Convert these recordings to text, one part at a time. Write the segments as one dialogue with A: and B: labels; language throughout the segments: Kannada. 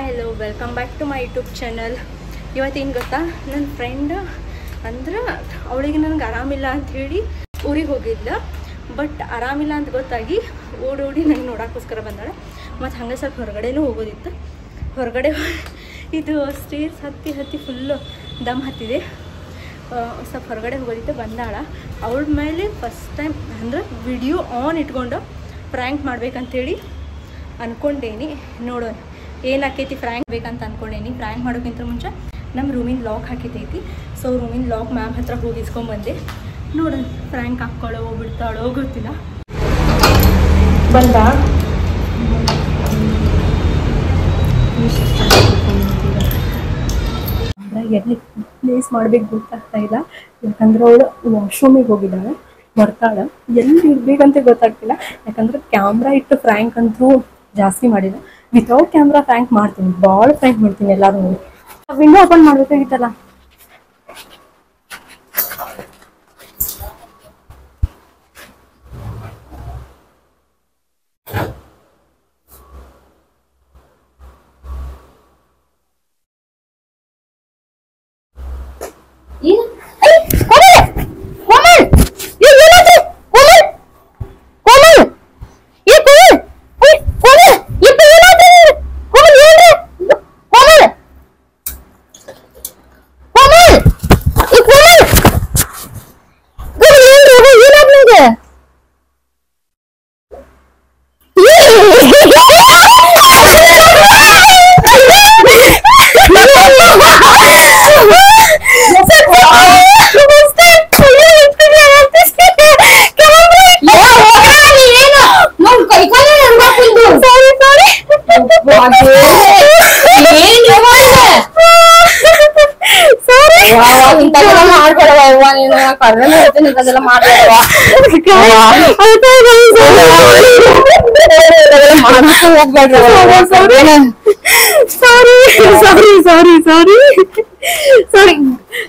A: Hello welcome back to my YouTube channel. ಇವತ್ತೇನು ಗೊತ್ತಾ, ನನ್ನ ಫ್ರೆಂಡ್ ಅಂದ್ರೆ ಅವಳಿಗೆ ನನಗೆ ಆರಾಮಿಲ್ಲ ಅಂಥೇಳಿ ಊರಿಗೆ ಹೋಗಿದ್ಲ. ಬಟ್ ಆರಾಮಿಲ್ಲ ಅಂತ ಗೊತ್ತಾಗಿ ಓಡೋಡಿ ನನಗೆ ನೋಡೋಕ್ಕೋಸ್ಕರ ಬಂದಾಳೆ. ಮತ್ತು ಹಂಗೆ ಸ್ವಲ್ಪ ಹೊರಗಡೆನೂ ಹೋಗೋದಿತ್ತು. ಹೊರಗಡೆ ಇದು ಸ್ಟೇರ್ಸ್ ಹತ್ತಿ ಫುಲ್ಲು ದಮ್ ಹತ್ತಿದೆ. ಸ್ವಲ್ಪ ಹೊರಗಡೆ ಹೋಗೋದಿತ್ತು, ಬಂದಾಳ. ಅವಳ ಮೇಲೆ ಫಸ್ಟ್ ಟೈಮ್ ಅಂದ್ರೆ ವಿಡಿಯೋ ಆನ್ ಇಟ್ಕೊಂಡು ಫ್ರ್ಯಾಂಕ್ ಮಾಡ್ಬೇಕಂತೇಳಿ ಅಂದ್ಕೊಂಡೇನಿ. ನೋಡೋಣ ಏನಾಕೈತಿ. ಫ್ರ್ಯಾಂಕ್ ಬೇಕಂತ ಅಂದ್ಕೊಂಡೇನಿ. ಫ್ರ್ಯಾಂಕ್ ಮಾಡೋಕ್ಕಿಂತ ಮುಂಚೆ ನಮ್ಮ ರೂಮಿನ ಲಾಕ್ ಹಾಕಿತೈತಿ. ಸೊ ರೂಮಿನ ಲಾಕ್ ಮ್ಯಾಮ್ ಹತ್ರ ಹೋಗಿ ಇಸ್ಕೊಂಡ್ಬಂದೆ. ನೋಡೋಣ ಫ್ರ್ಯಾಂಕ್ ಹಾಕ್ಕೊಳ್ಳೋ ಬಿಡ್ತಾಳೋ ಗೊತ್ತಿಲ್ಲ. ಬಂದ ಎಲ್ಲಿ ಪ್ಲೇಸ್ ಮಾಡ್ಬೇಕು ಗೊತ್ತಾಗ್ತಾ ಇಲ್ಲ. ಯಾಕಂದ್ರೆ ಅವಳು ವಾಶ್ರೂಮಿಗೆ ಹೋಗಿದ್ದಾಳೆ, ಬರ್ತಾಳೆ. ಎಲ್ಲಿ ಇರ್ಬೇಕಂತ ಗೊತ್ತಾಗ್ತಿಲ್ಲ. ಯಾಕಂದ್ರೆ ಕ್ಯಾಮ್ರಾ ಇಟ್ಟು ಫ್ರ್ಯಾಂಕ್ ಅಂತೂ ಜಾಸ್ತಿ ಮಾಡಿಲ್ಲ. ವಿತೌಟ್ ಕ್ಯಾಮ್ರಾ ಫ್ರ್ಯಾಂಕ್ ಮಾಡ್ತೀನಿ, ಭಾಳ ಫ್ರ್ಯಾಂಕ್ ಮಾಡ್ತೀನಿ ಎಲ್ಲರೂ. ವಿಂಡೋ ಓಪನ್ ಮಾಡ್ಬೇಕಾಗಿತ್ತಲ್ಲ.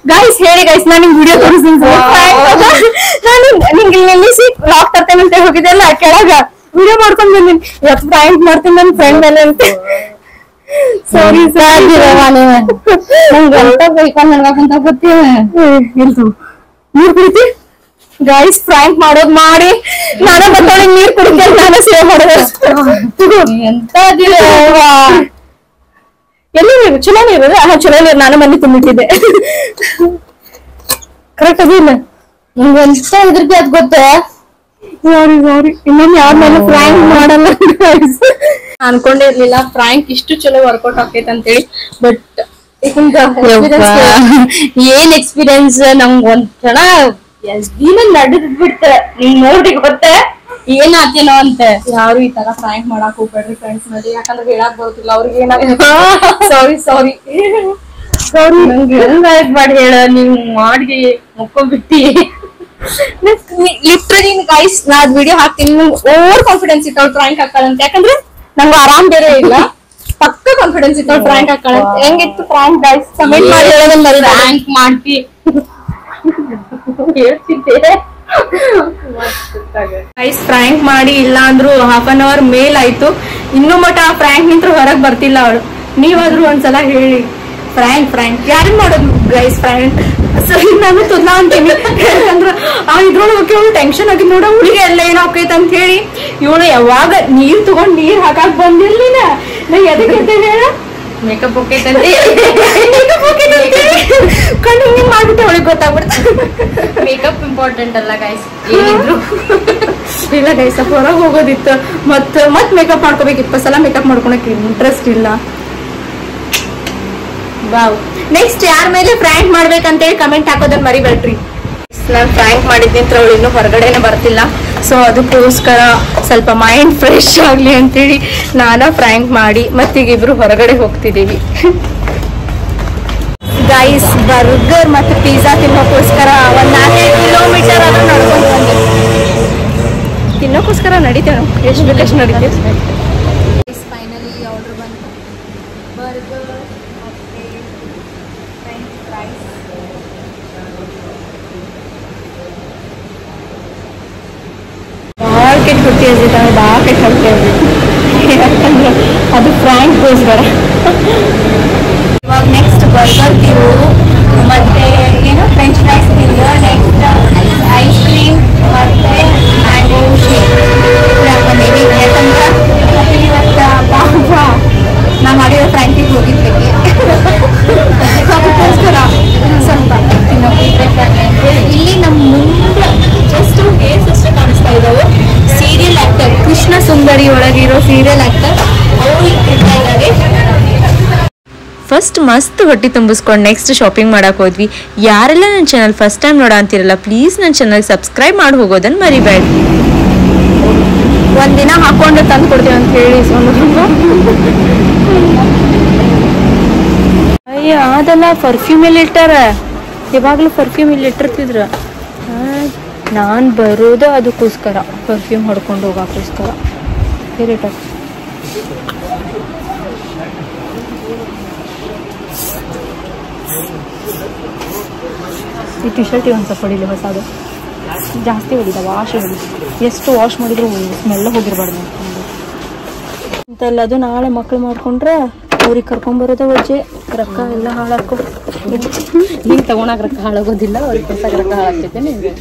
A: ಗೈಸ್ ಹೇಳಿ ಗೈಸ್, ನಾನು ನಿಮ್ಗೆ ವಿಡಿಯೋ ತೋರಿಸ್ತೀನಿ. ನಾನು ನಿಂಗೆ ನಿಲ್ಲಿಸಿ ಲಾಕ್ ತರ್ತೇನೆ ಅಂತ ಹೋಗಿದ್ದೆಲ್ಲ ಕೆಳಗ ವಿಡಿಯೋ ಮಾಡ್ಕೊಂಡ್ ಬಂದೀನಿ. ಇವತ್ತು ಫ್ರ್ಯಾಂಕ್ ಮಾಡ್ತೀನಿ ನನ್ನ ಫ್ರೆಂಡ್ ಮೇಲೆ ಅಂತ. ಸಾರಿ ನೀರ್ ಕುಡಿತಿ ಗೈಸ್. ಫ್ರ್ಯಾಂಕ್ ಮಾಡೋದ್ ಮಾಡಿ ನಾನೇ ಬರ್ತಾಳೆ. ನೀರ್ ಕುಡಿತ ನಾನೇ ಸೇವ್ ಮಾಡೋದು. ಎಂತ ಎಲ್ಲಿ ನೀರು? ಚಲೋ ನೀರು. ಚಲೋ ನೀರು ನಾನು ಮನೆ ತುಂಬಿಟ್ಟಿದ್ದೆ. ಕರೆಕ್ಟ್ ಅದಿಲ್ಲ ನಿಮ್ಗೆ ಎಂತ ಇದ್ರದ್ದು ಅದ್ ಗೊತ್ತ. ಸಾರಿ ಇನ್ನೊಂದು ಯಾರ ಮೇಲೆ ಫ್ರ್ಯಾಂಕ್ ಮಾಡಲ್ಲ. ಅನ್ಕೊಂಡಿರ್ಲಿಲ್ಲ ಫ್ರ್ಯಾಂಕ್ ಇಷ್ಟು ಚಲೋ ವರ್ಕೌಟ್ ಆಗ್ತೈತೆ ಅಂತೇಳಿ. ಬಟ್ ಏನ್ ಎಕ್ಸ್ಪೀರಿಯನ್ಸ್ ನಮ್ಗೆ ಒಂಥರ ದಿನ ನಡೆದ್ ಬಿಡ್ತ. ನಿಂಗ್ ನೋಡಿ ಗೊತ್ತ ಏನಾತೇನೋ ಅಂತ. ಯಾರು ಈ ತರ ಫ್ರ್ಯಾಂಕ್ ಮಾಡಕ್ ಹೋಗ್ಬೇಡ್ರಿ ಫ್ರೆಂಡ್ಸ್ ನಲ್ಲಿ. ಯಾಕಂದ್ರೆ ಹೇಳಕ್ ಬರುತ್ತಿಲ್ಲ ಅವ್ರಿಗೆ ಏನಾಗ. ಸಾರಿ ನಂಗೆ ಹೆಂಗಾಯ್ತು ಮಾಡಿ ಹೇಳ. ನೀವ್ ಮಾಡಿ ಮುಕ್ಕೊಂಡ್ಬಿಟ್ಟಿ. ಲಿಟ್ರಲಿ ಗೈಸ್ ನಾ ಅದ್ ವಿಡಿಯೋ ಹಾಕ್ತೀನಿ. ಓವರ್ ಕಾನ್ಫಿಡೆನ್ಸ್ ಇತ್ತವ್ರು ಫ್ರ್ಯಾಂಕ್ ಹಾಕಳಂತ. ಯಾಕಂದ್ರೆ ನಂಗೆ ಆರಾಮ್ ಬೇರೆ ಇಲ್ಲ. ಪಕ್ಕ ಕಾನ್ಫಿಡೆನ್ಸ್ ಇತ್ತವ್ರು ಫ್ರ್ಯಾಂಕ್ ಹಾಕಳಂತ. ಹೆಂಗಿತ್ತು ಫ್ರ್ಯಾಂಕ್ ಗೈಸ್ ಕಮೆಂಟ್ ಮಾಡಿ ಹೇಳೋದನ್ನ. ಫ್ರ್ಯಾಂಕ್ ಮಾಡ್ತಿ ಹೇಳ್ತಿದ್ದೆ ಗೈಸ್. ಫ್ರ್ಯಾಂಕ್ ಮಾಡಿ ಇಲ್ಲ ಅಂದ್ರು ಹಾಫ್ ಅನ್ ಅವರ್ ಮೇಲ್ ಆಯ್ತು. ಇನ್ನೂ ಮಟ ಫ್ರ್ಯಾಂಕ್ ನಿಂತ್ರ ಹೊರಗ್ ಬರ್ತಿಲ್ಲ ಅವಳು. ನೀವಾದ್ರೂ ಒಂದ್ಸಲ ಹೇಳಿ ಫ್ರ್ಯಾಂಕ್ ಯಾರು ಮಾಡೋದು ಗೈಸ್ ಫ್ರ್ಯಾಂಕ್. ಸರಿ ನಾನು ತುದ್ಲಾ ಅಂತೀನಿ. ಯಾಕಂದ್ರ ಇದ್ರೊಳಗೆ ಅವಳು ಟೆನ್ಷನ್ ಆಗಿ ನೋಡ ಹುಡುಗಿ ಎಲ್ಲ ಏನಾಕೈತೆ ಅಂತ ಹೇಳಿ. ಇವಳು ಯಾವಾಗ ನೀರ್ ತಗೊಂಡ್ ನೀರ್ ಹಾಕಾಕ್ ಬಂದಿರ್ಲಿಲ್ಲ. ನಾ ಎದಕ್ಕೆ ಹೇಳ ಮೇಕಪ್ ಹೋಗೈತಂತೆ. ಕಣ್ಣು ಹಿಂಗ್ ಮಾಡ್ಬಿಟ್ಟೆ ಅವಳಿಗೆ ಗೊತ್ತಾಗ್ಬಿಡ್ತ. ಮೇಕಪ್ ಇಂಪಾರ್ಟೆಂಟ್ ಅಲ್ಲ ಗೈಸ್ ಏನಿದ್ರು. ಇಲ್ಲ ಗೈಸ್ ಹೊರಗೆ ಹೋಗೋದಿತ್ತು. ಮತ್ ಮೇಕಪ್ ಮಾಡ್ಕೋಬೇಕಿತ್ತು. ಸಲ ಮೇಕಪ್ ಮಾಡ್ಕೊಳಕ್ ಇಂಟ್ರೆಸ್ಟ್ ಇಲ್ಲ. ವಾವ್. ನೆಕ್ಸ್ಟ್ ಯಾರ ಮೇಲೆ ಫ್ರ್ಯಾಂಕ್ ಮಾಡ್ಬೇಕಂತೇಳಿ ಕಮೆಂಟ್ ಹಾಕೋದನ್ನ ಮರಿಬೇಡ್ರಿ. ನಾನು ಫ್ರ್ಯಾಂಕ್ ಮಾಡಿದ್ನಿಂತ್ರ ಅವಳು ಇನ್ನೂ ಹೊರಗಡೆನೆ ಬರ್ತಿಲ್ಲ. ಸೊ ಅದಕ್ಕೋಸ್ಕರ ಸ್ವಲ್ಪ ಮೈಂಡ್ ಫ್ರೆಶ್ ಆಗ್ಲಿ ಅಂತೇಳಿ ನಾನು ಫ್ರ್ಯಾಂಕ್ ಮಾಡಿ ಮತ್ತೀಗ ಇಬ್ರು ಹೊರಗಡೆ ಹೋಗ್ತಿದ್ದೀವಿ. ಗೈಸ್ ಬರ್ಗರ್ ಮತ್ತು ಪಿಜ್ಜಾ ತಿನ್ನೋಕ್ಕೋಸ್ಕರ 4 ಕಿಲೋಮೀಟರ್ ಆದ್ರೂ ನಡ್ಕೊಂಡು ಬಂದೆ. ತಿನ್ನೋಕ್ಕೋಸ್ಕರ ನಡೀತೇವೆ. ಎಷ್ಟು ಬೇಕಷ್ಟು ನಡೀತೇವೆ. ಫೈನಲಿ ಆರ್ಡರ್ ಬಂತು. ಬರ್ಗರ್ ಮತ್ತು ಫ್ರೆಂಚ್ ಫ್ರೈಸ್. ಭಾಳ ಕೆಟ್ಟ ಹೊಟ್ಟೆ ಹಸಿತಾವೆ. ಭಾಳ ಕೆಟ್ಟ ಹೊಟ್ಟೆ ಯಾಕಂದ್ರೆ ಅದು ಫ್ರ್ಯಾಂಕ್ಗೋಸ್ಕರ. ಇವಾಗ ನೆಕ್ಸ್ಟ್ ಬರ್ಗರ್ ತಿವು, ಮತ್ತೆ ಏನು ಫ್ರೆಂಚ್ ಫ್ರೈಸ್ ತಿಂದು, ನೆಕ್ಸ್ಟ್ ಐಸ್ ಕ್ರೀಮ್ ಮತ್ತೆ ಮ್ಯಾಂಗೋ ಶೇಕ್ ಬಂದೀವಿ. ಯಾಕಂದ್ರೆ ಇವತ್ತು ಪಾಪ ನಾ ಮಾಡಿರೋ ಫ್ರ್ಯಾಂಕಿಗೆ ಹೋಗಿದ್ದಕ್ಕೆ ಅದಕ್ಕೋಸ್ಕರ ಸ್ವಲ್ಪ ಇಲ್ಲಿ ನಮ್ಮ ಮುಂದೆ ಜಸ್ಟ್ ಹೇರ್ಸ್ ಅಷ್ಟೇ ಕಾಣಿಸ್ತಾ ಇದ್ದಾವೆ. ಸೀರಿಯಲ್ ಆಕ್ಟರ್ ಕೃಷ್ಣ ಸುಂದರಿ ಒಳಗಿರೋ ಸೀರಿಯಲ್ ಆಕ್ಟರ್ ಅವರು ಇರ್ತಾ ಇದ್ದಾರೆ.
B: ಫಸ್ಟ್ ಮಸ್ತ್ ಹೊಟ್ಟೆ ತುಂಬಿಸ್ಕೊಂಡು ನೆಕ್ಸ್ಟ್ ಶಾಪಿಂಗ್ ಮಾಡಕ್ಕೆ ಹೋದ್ವಿ. ಯಾರೆಲ್ಲ ನನ್ನ ಚಾನಲ್ ಫಸ್ಟ್ ಟೈಮ್ ನೋಡ ಅಂತಿರಲ್ಲ, ಪ್ಲೀಸ್ ನನ್ನ ಚಾನಲ್ ಸಬ್ಸ್ಕ್ರೈಬ್ ಮಾಡಿ ಹೋಗೋದನ್ನು ಮರಿಬೇಡಿ.
A: ಒಂದಿನ ಹಾಕೊಂಡು ತಂದು ಕೊಡ್ತೀವಿ ಅಂತ ಹೇಳಿ ಅಯ್ಯ ಅದೆಲ್ಲ ಪರ್ಫ್ಯೂಮ್ ಎಲ್ಲಿ ಇಟ್ಟಾರ, ಯಾವಾಗಲೂ ಪರ್ಫ್ಯೂಮ್ ಇಲ್ಲಿ ಇಟ್ಟಿರ್ತಿದ್ರು. ನಾನು ಬರೋದು ಅದಕ್ಕೋಸ್ಕರ, ಪರ್ಫ್ಯೂಮ್ ಹೊಡ್ಕೊಂಡು ಹೋಗೋಕ್ಕೋಸ್ಕರ. ಇರಿಟ ಈ ಟಿ ಶರ್ಟ್ ಒಂದು ಸ್ವಲ್ಪ ಹೊಡಿಲಿ, ಹೊಸದು ಜಾಸ್ತಿ ಹೊಡಿದ, ವಾಶ್ ಹೊಡಿ, ಎಷ್ಟು ವಾಶ್ ಮಾಡಿದ್ರು ಸ್ಮೆಲ್ಲ ಹೋಗಿರ್ಬಾರ್ದು ಅಂತೆಲ್ಲ. ಅದು ನಾಳೆ ಮಕ್ಳು ಮಾಡ್ಕೊಂಡ್ರೆ ಅವ್ರಿಗೆ ಕರ್ಕೊಂಬರೋದ ವಜ್ಜೆ, ರೊಕ್ಕ ಎಲ್ಲ ಹಾಳಾಕೋ. ಹಿಂಗೆ ತಗೊಳಕ್ ರೊಕ್ಕ ಹಾಳಾಗೋದಿಲ್ಲ, ಅವ್ರಿಗೆ ಕೊಡ್ಸಕ್ಕೆ ರೊಕ್ಕ ಹಾಳಾಗ್ತೈತೆ ನಿಮಗೆ.